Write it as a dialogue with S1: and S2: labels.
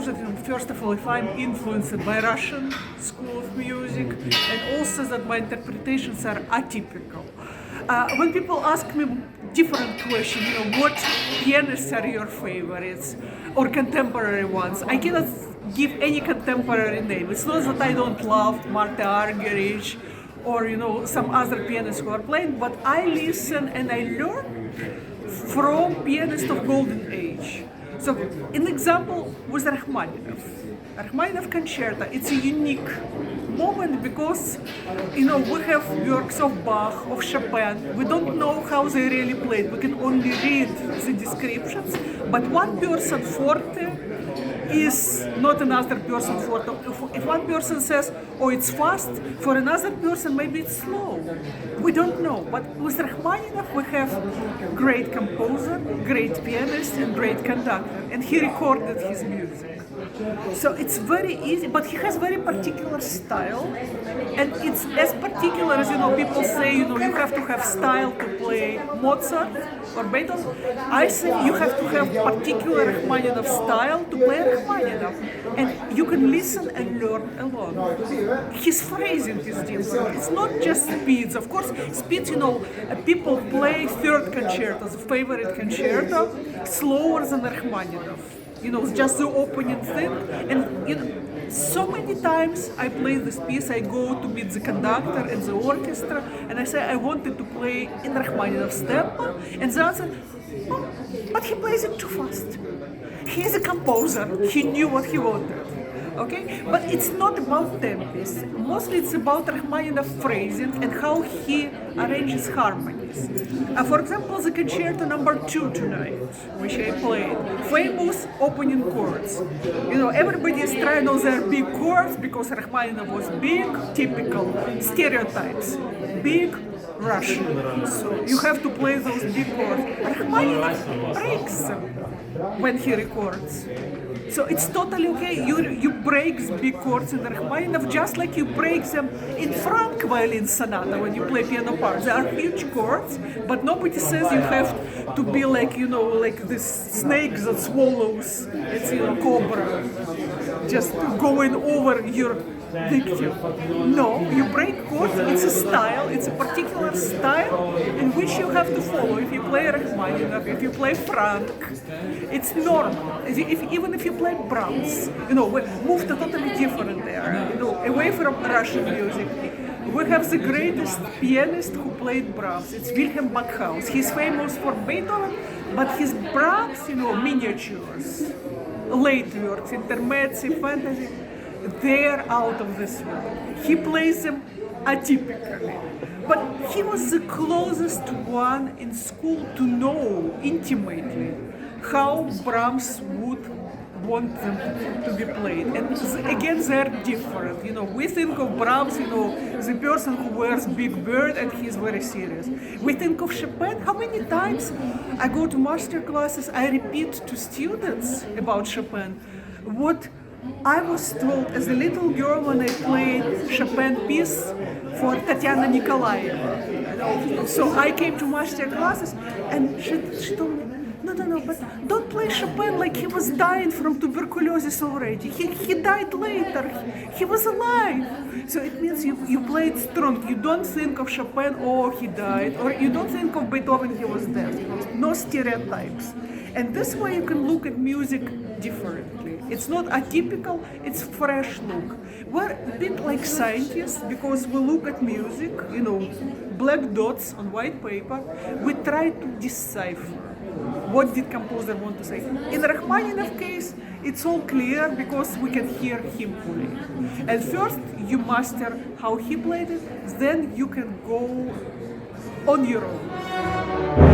S1: suppose that, first of all, if I'm influenced by Russian school of music, and also that my interpretations are atypical. When people ask me different questions, what pianists are your favorites, or contemporary ones, I cannot give any contemporary name. It's not that I don't love Marta Argerich or some other pianists who are playing, but I listen and I learn from pianists of golden age. So, an example was Rachmaninov. Rachmaninov Concerto. It's a unique moment because, we have works of Bach, of Chopin. We don't know how they really played. We can only read the descriptions. But one person forte is not another person forte. If one person says, oh, it's fast, for another person maybe it's slow. We don't know. But with Rachmaninov we have great composer, great pianist, and great conductor. And he recorded his music. So it's very easy, but he has very particular style, and it's as particular as people say. You have to have style to play Mozart or Beethoven. I say you have to have particular Rachmaninov style to play Rachmaninov, and you can listen and learn alone. His phrasing is different. It's not just speeds. Of course, speeds. People play third concertos, favorite concerto, slower than Rachmaninov. Just the opening thing, and so many times I play this piece, I go to meet the conductor and the orchestra, and I say I wanted to play in Rachmaninoff's tempo, and the answer, oh, but he plays it too fast. He's a composer, he knew what he wanted. Okay, but it's not about tempos. Mostly it's about Rachmaninoff phrasing and how he arranges harmonies. For example, the Concerto number 2 tonight, which I played, famous opening chords. Everybody is trying on their big chords because Rachmaninoff was big, typical stereotypes, big Russian. So you have to play those big chords. Rachmaninoff breaks them when he records. So it's totally okay. You break big chords in Rachmaninoff just like you break them in Franck violin sonata when you play piano parts. They are huge chords, but nobody says you have to be like this snake that swallows. It's cobra, just going over your victim. No, you break chords. It's a style. It's a particular style in which you have to follow. If you play Rachmaninoff, if you play Franck, it's normal. Even if you play Brahms, we moved to totally different there. Away from Russian music. We have the greatest pianist who played Brahms. It's Wilhelm Backhaus. He's famous for Beethoven, but his Brahms, miniatures, late works, intermezzi, fantasy, they're out of this world. He plays them atypically. But he was the closest one in school to know intimately how Brahms would want them to be played. And again, they're different. We think of Brahms, the person who wears big beard and he's very serious. We think of Chopin. How many times I go to master classes, I repeat to students about Chopin what I was told as a little girl when I played Chopin piece for Tatiana Nikolaeva. So I came to master classes and she told me, no, but don't play Chopin like he was dying from tuberculosis already. He died later. He was alive. So it means you play it strong. You don't think of Chopin, oh, he died. Or you don't think of Beethoven, he was dead. No stereotypes. And this way you can look at music differently. It's not atypical, it's fresh look. We're a bit like scientists because we look at music, black dots on white paper. We try to decipher what did composer want to say. In Rachmaninoff case, it's all clear because we can hear him play. And first you master how he played it, then you can go on your own.